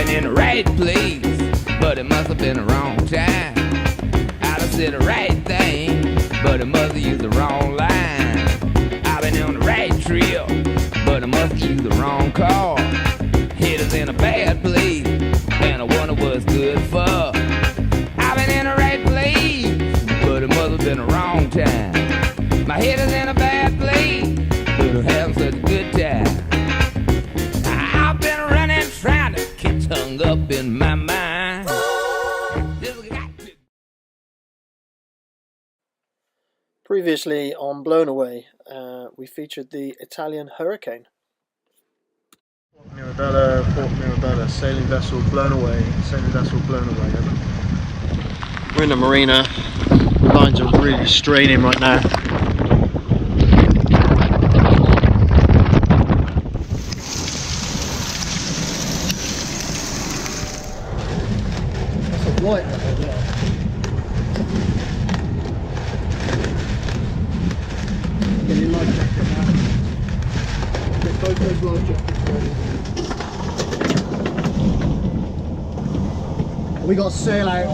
In the right place, but it must have been the wrong time. I done said the right thing, but it must have used the wrong line. I've been on the right trip, but I must have used the wrong car. Head is in a bad place, and I wonder what's good for. I've been in the right place, but it must have been the wrong time. My head is in a bad place, but I'm having such a good time. I've been running, trying to hung up in my mind. Previously on Blown Away, we featured the Italian Hurricane. Port Mirabella, sailing vessel blown away, We're in the marina, the lines are really straining right now. Right. Get your life jacket now. Get both those life jackets ready. We got sail out.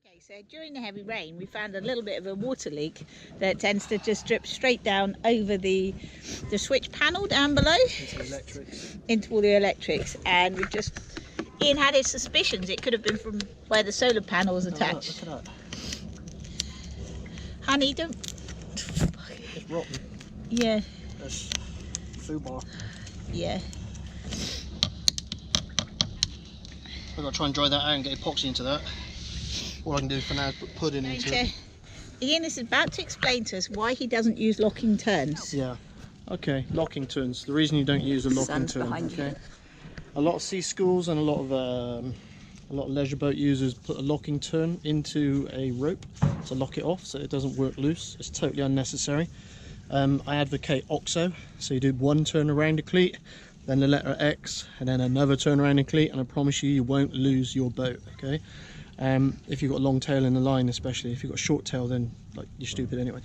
Okay, so during the heavy rain we found a little bit of a water leak that tends to just drip straight down over the switch panel down below into all the electrics, and we've just, Ian had his suspicions it could have been from where the solar panel was attached. Look at that. Honey, don't. It's rotten. Yeah. That's foobar. Yeah. I've got to try and dry that out and get epoxy into that. All I can do for now is put pudding into it. Ian is about to explain to us why he doesn't use locking turns. Yeah. Okay, locking turns. The reason you don't use a locking turn, okay? A lot of sea schools and a lot of leisure boat users put a locking turn into a rope to lock it off so it doesn't work loose. It's totally unnecessary. I advocate OXO, so you do one turn around a cleat, then the letter X, and then another turn around a cleat, and I promise you, you won't lose your boat, okay? If you've got a long tail in the line, especially. If you've got a short tail, then like you're stupid anyway.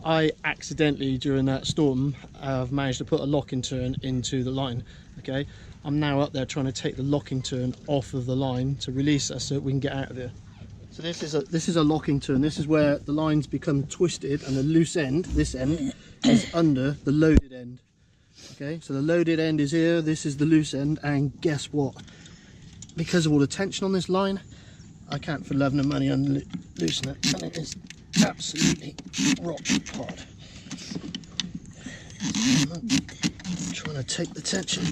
I accidentally, during that storm, have managed to put a locking turn into the line, okay? I'm now up there trying to take the locking turn off of the line to release us so that we can get out of there. So this is a locking turn. This is where the lines become twisted and the loose end, this end, is under the loaded end. Okay, so the loaded end is here, this is the loose end, and guess what? Because of all the tension on this line, I can't for love nor money loosen it, and it is absolutely rock hard. I'm trying to take the tension.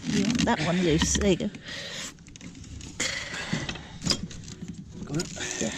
You want that one loose, there you go. Got it? Yeah.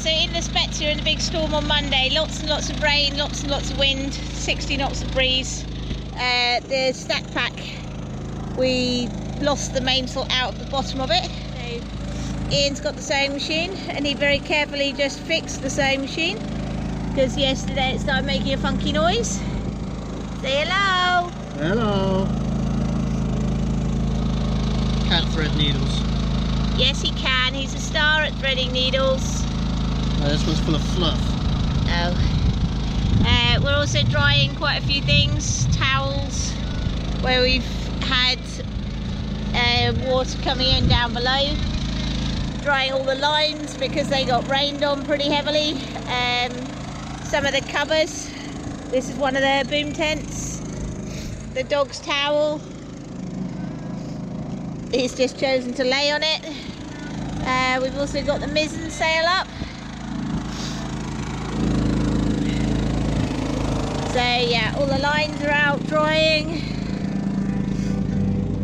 so in the Spezia in the big storm on Monday, lots and lots of rain, lots and lots of wind, 60 knots of breeze. The stack pack, we lost the mainsail out of the bottom of it. So Ian's got the sewing machine and he very carefully just fixed the sewing machine because yesterday it started making a funky noise. Say hello! Hello! Can't thread needles. Yes, he can. He's a star at threading needles. No, this one's full of fluff. Oh. We're also drying quite a few things. Towels, where we've had water coming in down below. Drying all the lines because they got rained on pretty heavily. Some of the covers. This is one of the boom tents. The dog's towel. He's just chosen to lay on it. We've also got the mizzen sail up. So yeah, all the lines are out drying.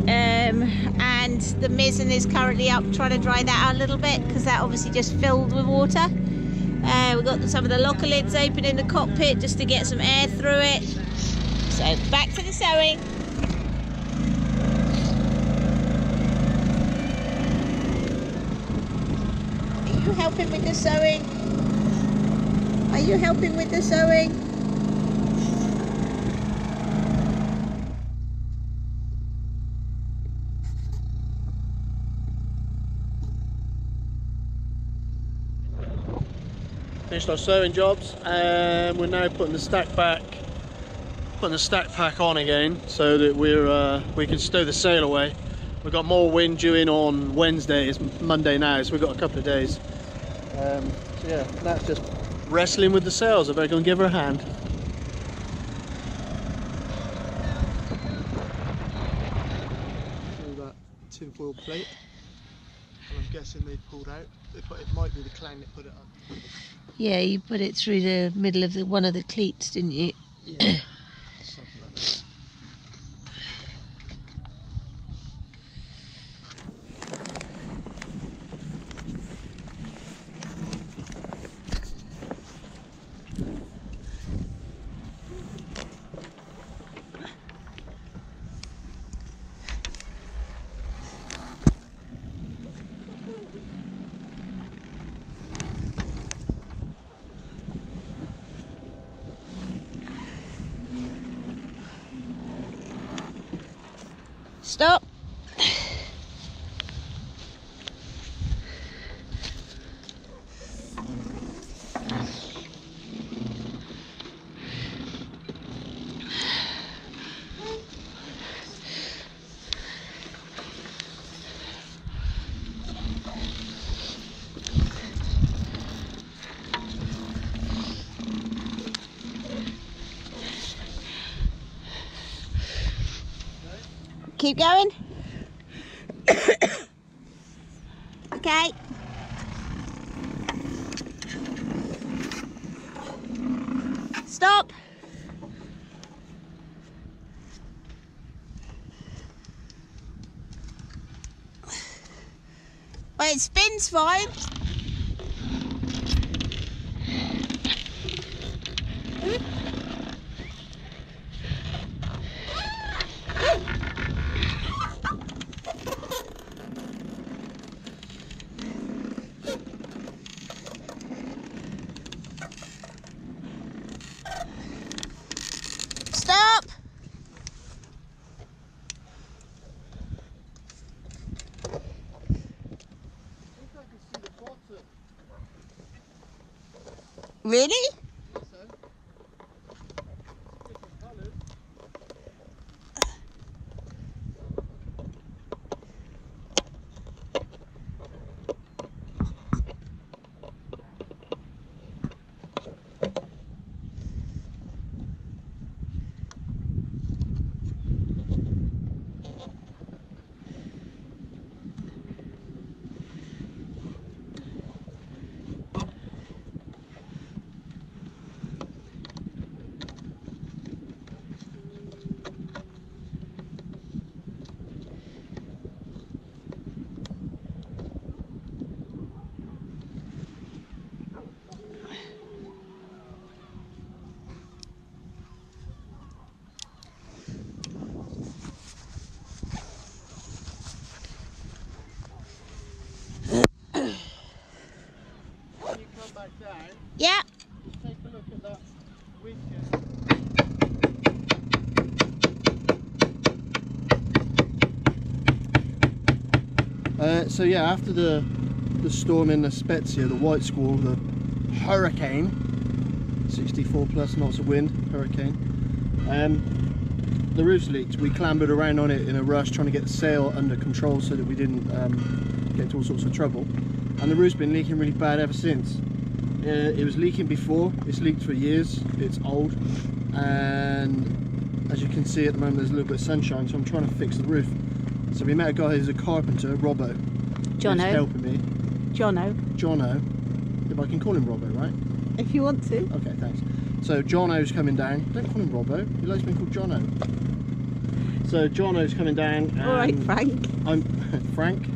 And the mizzen is currently up trying to dry that out a little bit because that obviously just filled with water. We've got some of the locker lids open in the cockpit just to get some air through it. So back to the sewing. Are you helping with the sewing? Are you helping with the sewing? Finished our sewing jobs and we're now putting the stack pack on again so that we can stow the sail away. We've got more wind due in on Wednesday. It's Monday now, so we've got a couple of days. So yeah, that's just wrestling with the sails. I better go and give her a hand. Through that tinfoil plate, and I'm guessing they pulled out. It might be the clang that put it up. Yeah, you put it through the middle of one of the cleats, didn't you? Yeah. Something like that. Stop. Keep going. Okay. Stop. Well, it spins fine. Stop! Really? So yeah, after the storm in the Spezia, the white squall, the hurricane, 64 plus knots of wind, hurricane, the roof's leaked. We clambered around on it in a rush trying to get the sail under control so that we didn't get into all sorts of trouble, and the roof's been leaking really bad ever since. It was leaking before, it's leaked for years, it's old, and as you can see at the moment there's a little bit of sunshine, so I'm trying to fix the roof. So we met a guy who's a carpenter, Robbo. Jono. Who's helping me. Jono. Jono. If I can call him Robbo, right? If you want to. Okay, thanks. So Jono's coming down. Don't call him Robbo, he likes being called Jono. So Jono's coming down. And Alright, Frank. I'm Frank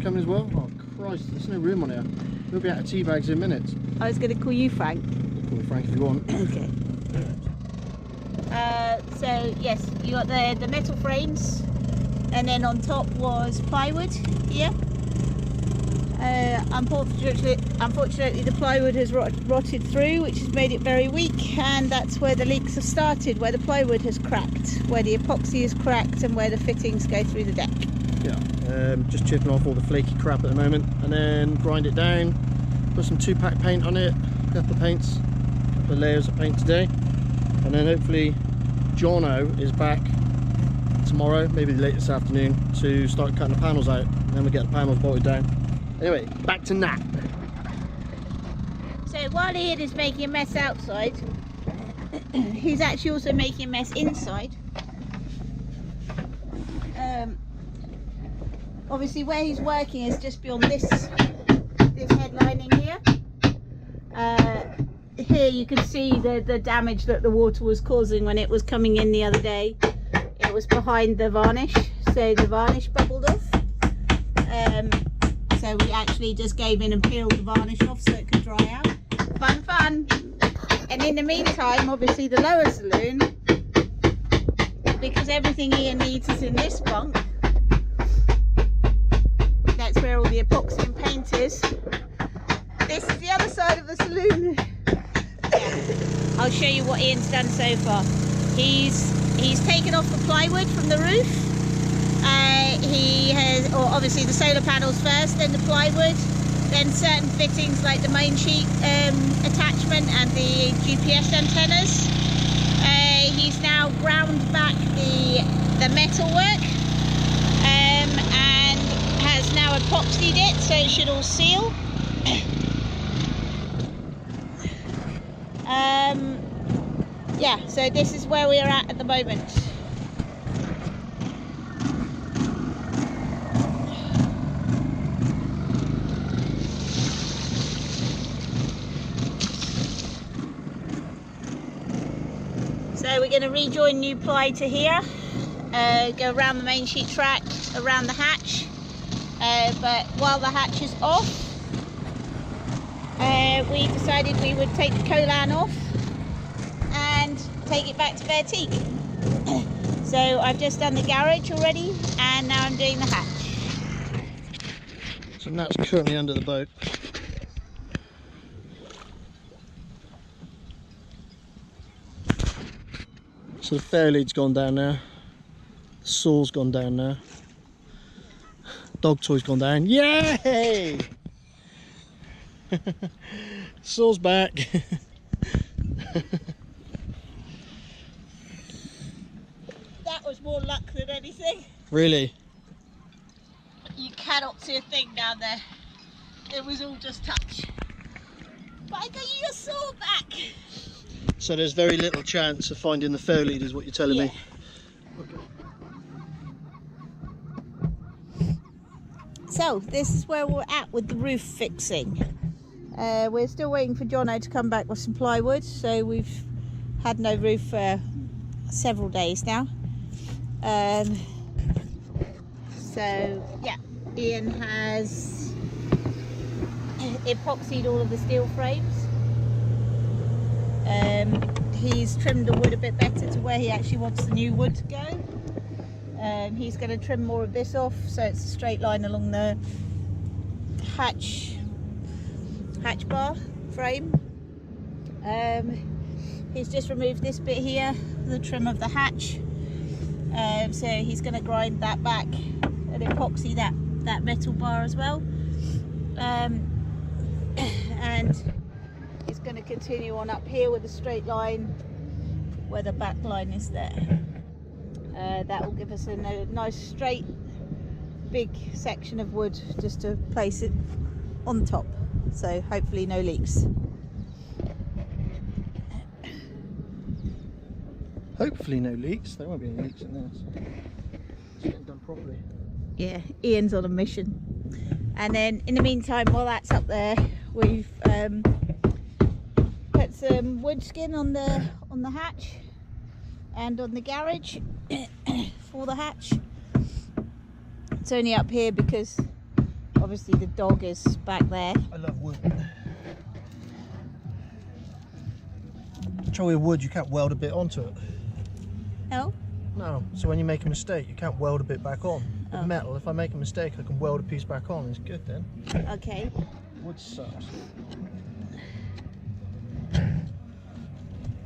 coming as well? Oh Christ, there's no room on here. We'll be out of tea bags in minutes. I was going to call you Frank. You call me Frank if you want. Okay. So yes, you got the metal frames, and then on top was plywood here. Unfortunately the plywood has rotted through, which has made it very weak, and that's where the leaks have started, where the plywood has cracked, where the epoxy is cracked, and where the fittings go through the deck. Yeah, just chipping off all the flaky crap at the moment, and then grind it down, put some 2-pack paint on it, a couple of paints, a couple of layers of paint today, and then hopefully Jono is back tomorrow, maybe late this afternoon, to start cutting the panels out, and then we get the panels bolted down. Anyway, back to Nat. So while Ian is making a mess outside, he's actually also making a mess inside. Obviously where he's working is just beyond this headlining here. Here you can see the damage that the water was causing when it was coming in the other day. It was behind the varnish, so the varnish bubbled off. So we actually just gave in and peeled the varnish off so it could dry out. Fun! And in the meantime, obviously the lower saloon, because everything Ian needs is in this bunk, that's where all the epoxy and paint is. This is the other side of the saloon. I'll show you what Ian's done so far. He's taken off the plywood from the roof. He has, or obviously the solar panels first, then the plywood, then certain fittings like the main sheet attachment and the GPS antennas. He's now ground back the metalwork and has now epoxied it so it should all seal. Yeah, so this is where we are at the moment. So we're going to rejoin new ply to here, go around the main sheet track, around the hatch, but while the hatch is off, we decided we would take the Colan off and take it back to Vertique. So I've just done the garage already, and now I'm doing the hatch. So Nat's currently under the boat. So the fair lead's gone down now, the saw's gone down now, dog toy's gone down, yay! Saw's back. That was more luck than anything. Really? You cannot see a thing down there. It was all just touch. But I got your saw back. So there's very little chance of finding the fair lead is what you're telling me? Okay. So this is where we're at with the roof fixing. We're still waiting for Jono to come back with some plywood, so we've had no roof for several days now. So yeah, Ian has epoxied all of the steel frames. He's trimmed the wood a bit better to where he actually wants the new wood to go. He's going to trim more of this off so it's a straight line along the hatch bar frame. He's just removed this bit here, the trim of the hatch. So he's going to grind that back and epoxy that that metal bar as well, and it's going to continue on up here with a straight line where the back line is there. That will give us a nice straight big section of wood just to place it on top, so hopefully no leaks. Hopefully no leaks. There won't be any leaks in this. It's getting done properly. Yeah, Ian's on a mission. And then in the meantime, while that's up there, we've put some wood skin on the hatch and on the garage for the hatch. It's only up here because obviously the dog is back there. I love wood. The trouble with wood, you can't weld a bit onto it. Oh? No, so when you make a mistake, you can't weld a bit back on. With Oh. metal, if I make a mistake, I can weld a piece back on. It's good then. Okay. Wood sucks.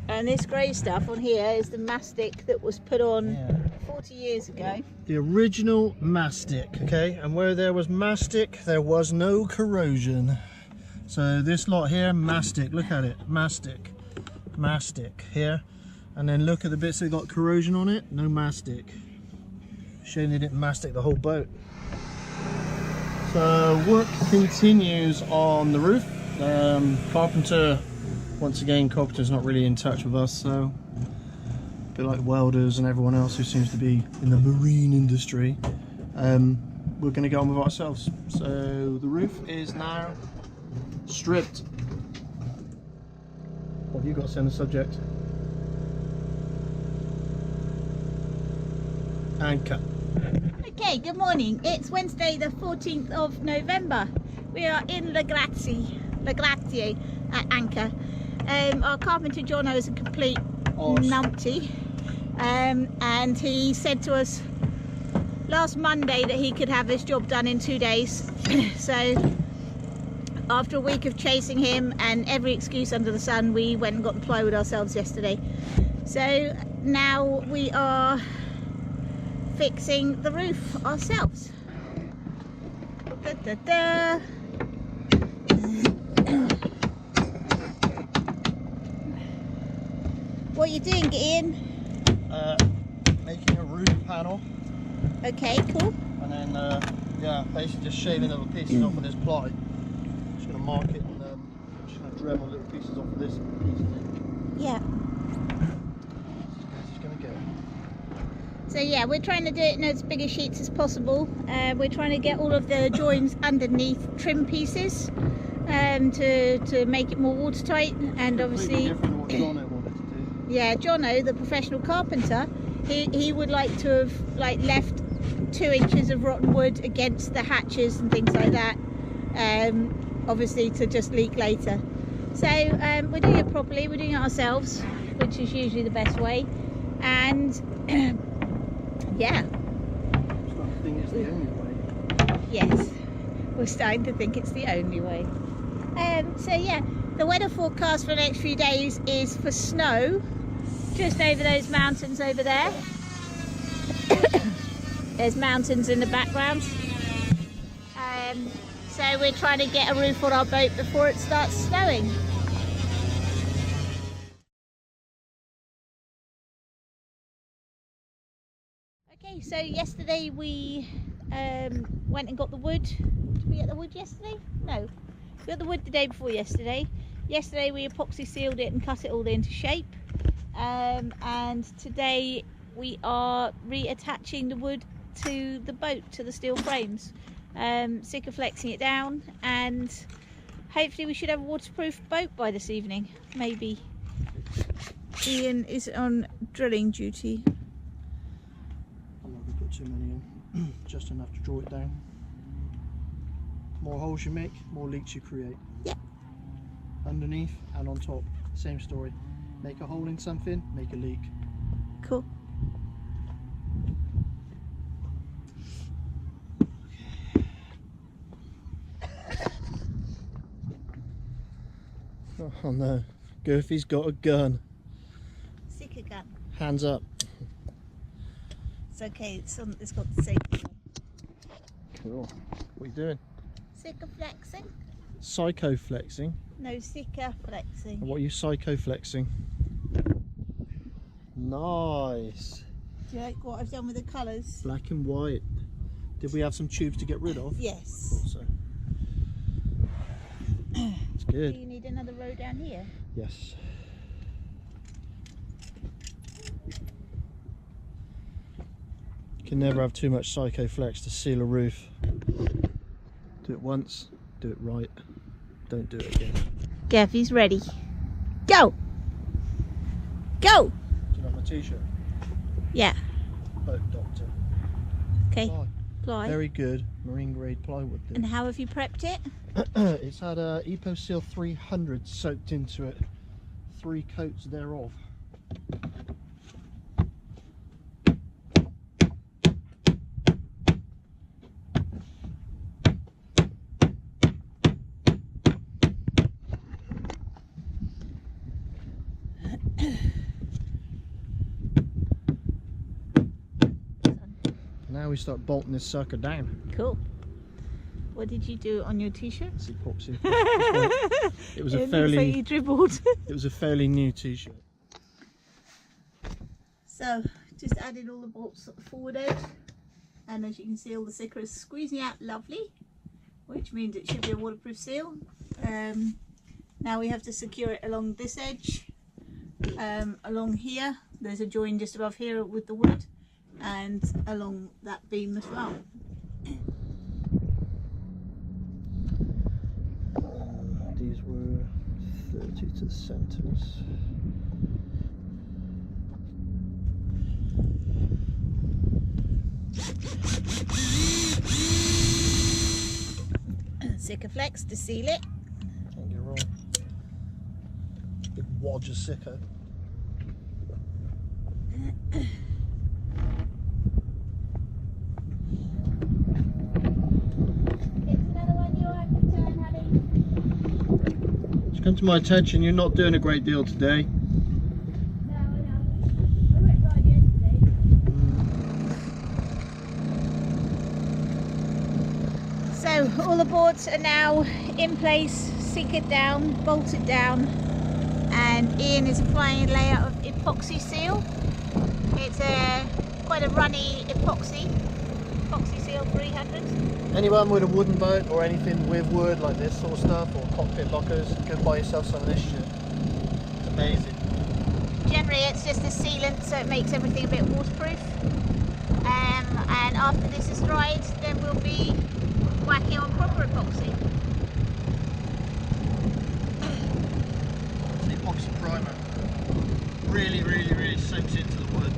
And this grey stuff on here is the mastic that was put on Yeah. 40 years ago. The original mastic, okay? And where there was mastic, there was no corrosion. So this lot here, mastic, look at it, mastic here. And then look at the bits that got corrosion on it, no mastic. Shame they didn't mastic the whole boat. So work continues on the roof. Carpenter, once again, carpenter's not really in touch with us, so a bit like welders and everyone else who seems to be in the marine industry, we're going to get on with ourselves. So the roof is now stripped. What have you got to say on the subject? Anchor. Okay, good morning. It's Wednesday the 14th of November. We are in Le Glacier at anchor. Our carpenter Jono is a complete numpty, and he said to us last Monday that he could have this job done in 2 days. So after a week of chasing him and every excuse under the sun, we went and got the plywood ourselves yesterday. So now we are fixing the roof ourselves. Da, da, da. What are you doing, Ian? Making a roof panel, Okay, cool. and then yeah, basically just shaving little pieces off of this ply. Just going to mark it, and just going to dremel little pieces off of this piece. Yeah. Just going to go. So yeah, we're trying to do it in as big a sheets as possible. We're trying to get all of the joins underneath trim pieces to make it more watertight, and obviously Different what Jono wanted to do. yeah, Jono, the professional carpenter, he would like to have left 2 inches of rotten wood against the hatches and things like that, obviously to just leak later. So we're doing it properly, we're doing it ourselves, which is usually the best way, and yeah, I think it's the only way. yes, we're starting to think it's the only way. So yeah, the weather forecast for the next few days is for snow just over those mountains over there. There's mountains in the background. So we're trying to get a roof on our boat before it starts snowing. Okay, so yesterday we went and got the wood. Did we get the wood yesterday? No, we got the wood the day before yesterday. Yesterday we epoxy sealed it and cut it all into shape. And today we are reattaching the wood to the boat, to the steel frames. Sikaflexing it down, and hopefully we should have a waterproof boat by this evening, maybe. Ian is on drilling duty. I'm not going to put too many in, just enough to draw it down. More holes you make, more leaks you create. Yep. Underneath and on top, same story. Make a hole in something, make a leak. Cool. Oh no, Goofy's got a gun. Stick a gun. Hands up. It's okay, it's got the safety. Cool. What are you doing? Sicker flexing? Psycho flexing. No, sicker flexing. And what are you psycho flexing? Nice. Do you like what I've done with the colours? Black and white. Did we have some tubes to get rid of? Yes. Thought so. It's Do good. you need another row down here? Yes. Can never have too much psycho flex to seal a roof. Do it once, do it right. Don't do it again. Gavy's ready. Go! Go! Do you like my t-shirt? Yeah. Boat doctor. Okay. Ply. Ply. Very good marine grade plywood. There. And how have you prepped it? It's had a EpoSeal 300 soaked into it. 3 coats thereof. Now we start bolting this sucker down. Cool. What did you do on your t-shirt? See, pops in. It was a It looks like you fairly, dribbled. it was a fairly new t-shirt. So, just added all the bolts at the forward edge. And as you can see, all the sticker is squeezing out lovely, which means it should be a waterproof seal. Now we have to secure it along this edge. Along here, there's a join just above here with the wood, and along that beam as well. These were 30 to the centres. Sikaflex to seal it. Can't get it wrong. Big wodge of sicko. It's come to my attention you're not doing a great deal today. So all the boards are now in place, sinkered down, bolted down, and Ian is applying a layer of epoxy seal. It's quite a runny epoxy seal 300. Anyone with a wooden boat or anything with wood like this sort of stuff, or cockpit lockers, go buy yourself some of this shit. It's amazing. Generally it's just a sealant, so it makes everything a bit waterproof. And after this is dried, then we'll be whacking on proper epoxy. It's the epoxy primer. Really soaks into the wood.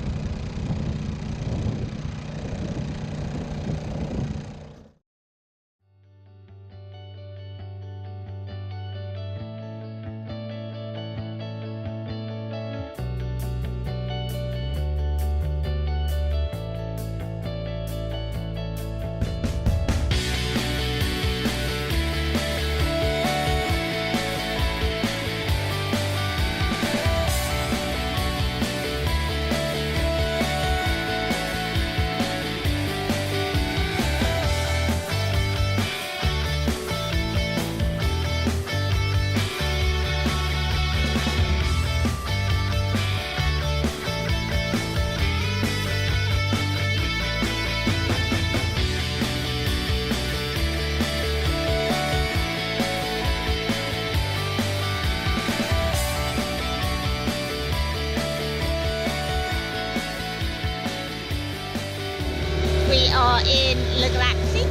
We are in La Galaxy,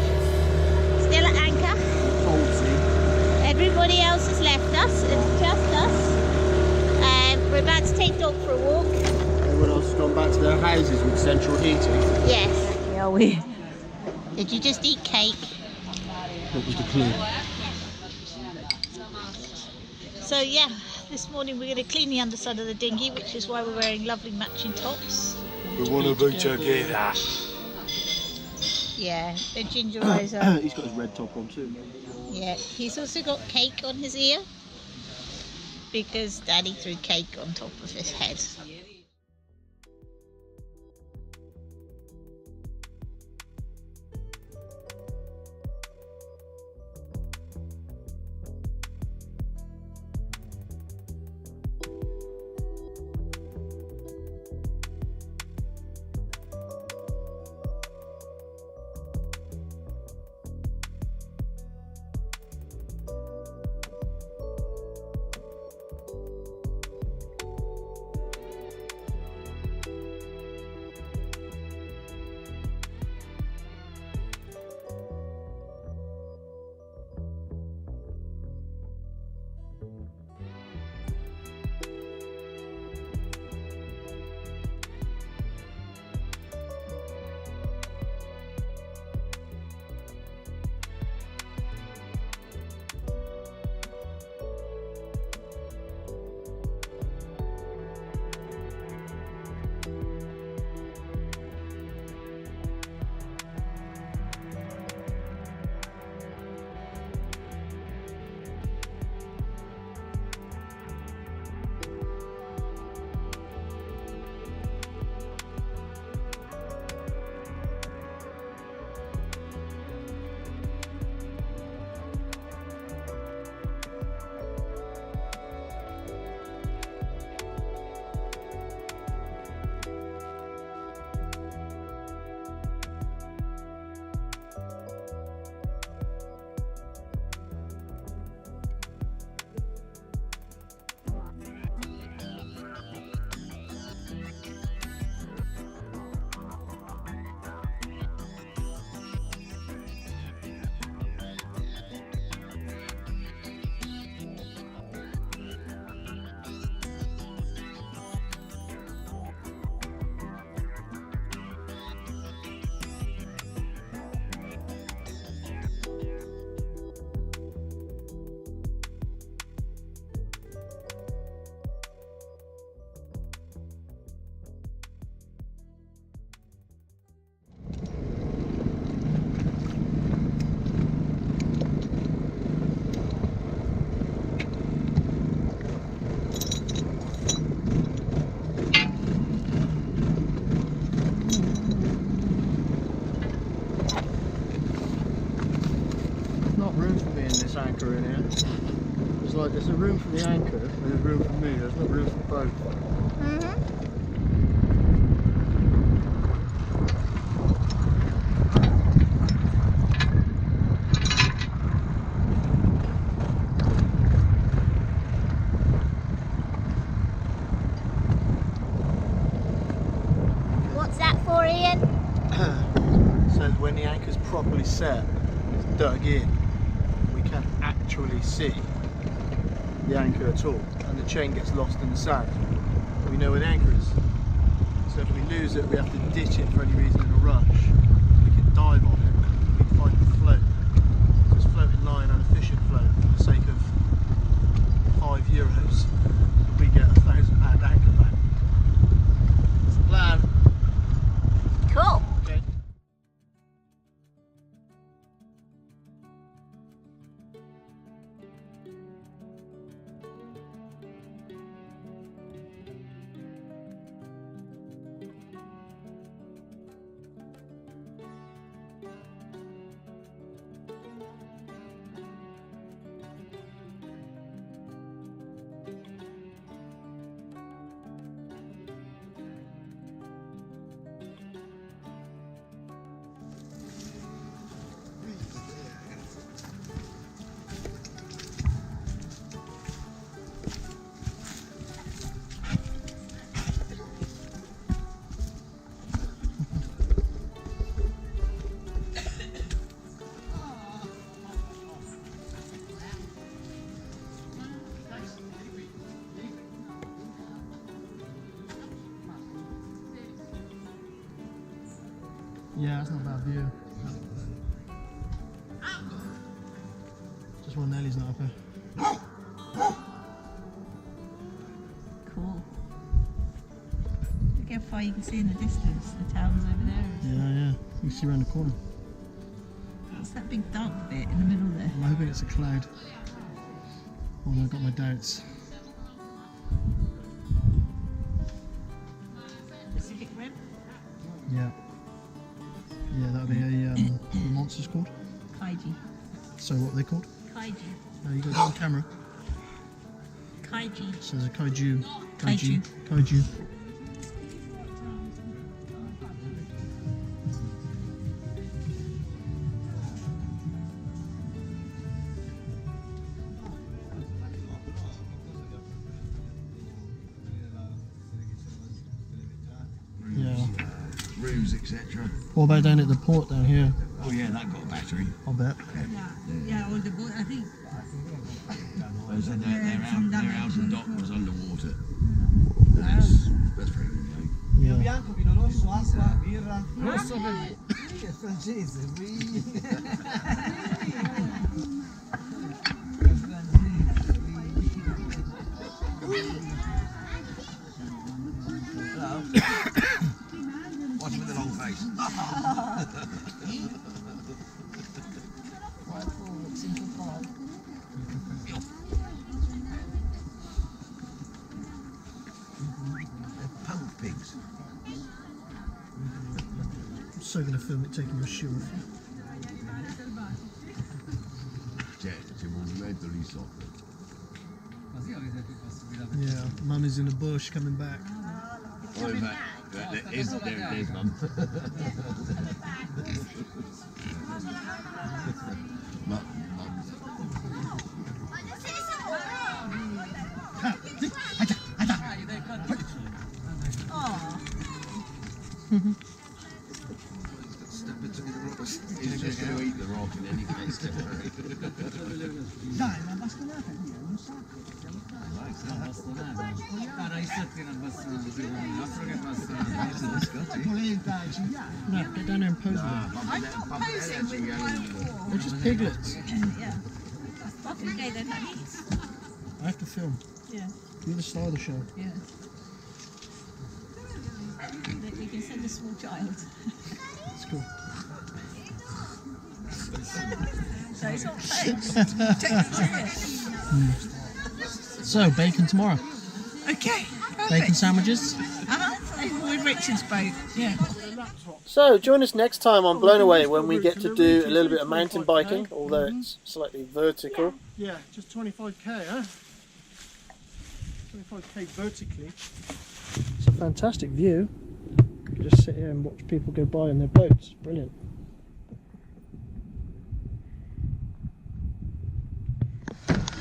still at anchor. Everybody else has left us, it's just us. We're about to take dog for a walk. Everyone else has gone back to their houses with central heating. Yes, are we? Did you just eat cake? What was the clue? So yeah, this morning we're going to clean the underside of the dinghy, which is why we're wearing lovely matching tops. We want to be together. Yeah, the ginger eyes are. He's got his red top on too. Yeah, he's also got cake on his ear because Daddy threw cake on top of his head. anchor in here. It's like there's a room for the anchor and there's room for me. There's not room for both. What's that for, Ian? So when the anchor's properly set, it's dug in, we can actually see the anchor at all, and the chain gets lost in the sand. We know where the anchor is. So if we lose it, we have to ditch it for any reason in a rush. We can dive on it, we can find the float. So it's floating line and a fishing float for the sake of €5. We get a £1,000 anchor back. That's the plan. Cool. Okay. Yeah, that's not a bad view. Just one Nellie's not up here. Cool. Look how far you can see in the distance. The town's over there. Yeah, you see around the corner. What's that big dark bit in the middle there? I'm hoping it's a cloud. Although I've got my doubts. Pacific Rim? Yeah. Yeah, that'll be a, what the monster's called? Kaiji. So what are they called? Kaiji. Oh, you got it on camera. Kaiji. So there's a kaiju. Kaiju. Kaiju. Rooms, etc. What about down at the port down here? Oh yeah, that got a battery. I'll bet. Yeah, all the boat, I think. They said their outer dock was underwater. That's very good. Yeah. Bianco, vino rosso, acqua, birra. Rosso per me. Che è francese, oui. Watch him with the long face. They're punk pigs. I'm so going to film it taking your shoe off. C'è movimento lì sotto. Yeah, Mum is in the bush coming back. Oh, in fact, there's Mum. Mum. Step into the rocks. He's just going to eat the rock in any case. Dai, una bastonata lì, non so. Guarda, i sette una bastonata, altro che bastonata. Polenta, cigliare. No, get down there and pose with them. Posing with one. They're just piglets. Yeah. Okay, then that means. I have to film. Yeah. You're the star of the show. Yeah. We can send a small child. It's cool. So it's not fake. So, bacon tomorrow. Okay. Bacon sandwiches. With Richard's boat. Yeah. So join us next time on Blown Away when we get to do a little bit of mountain biking, although it's slightly vertical. Yeah, just 25k, huh? 25k vertically. It's a fantastic view. You can just sit here and watch people go by in their boats. Brilliant.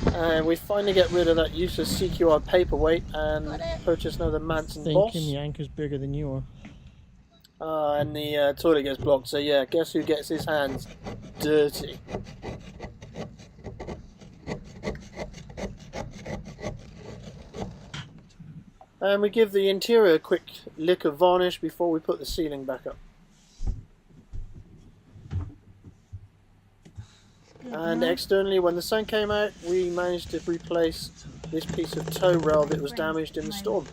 And we finally get rid of that useless CQR paperweight and purchase another Manson Boss. Thinking the anchor's bigger than you are. And the toilet gets blocked, so yeah, guess who gets his hands dirty? And we give the interior a quick lick of varnish before we put the ceiling back up. And externally, when the sun came out, we managed to replace this piece of tow rail that was damaged in the storm.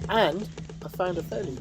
And I found a fairly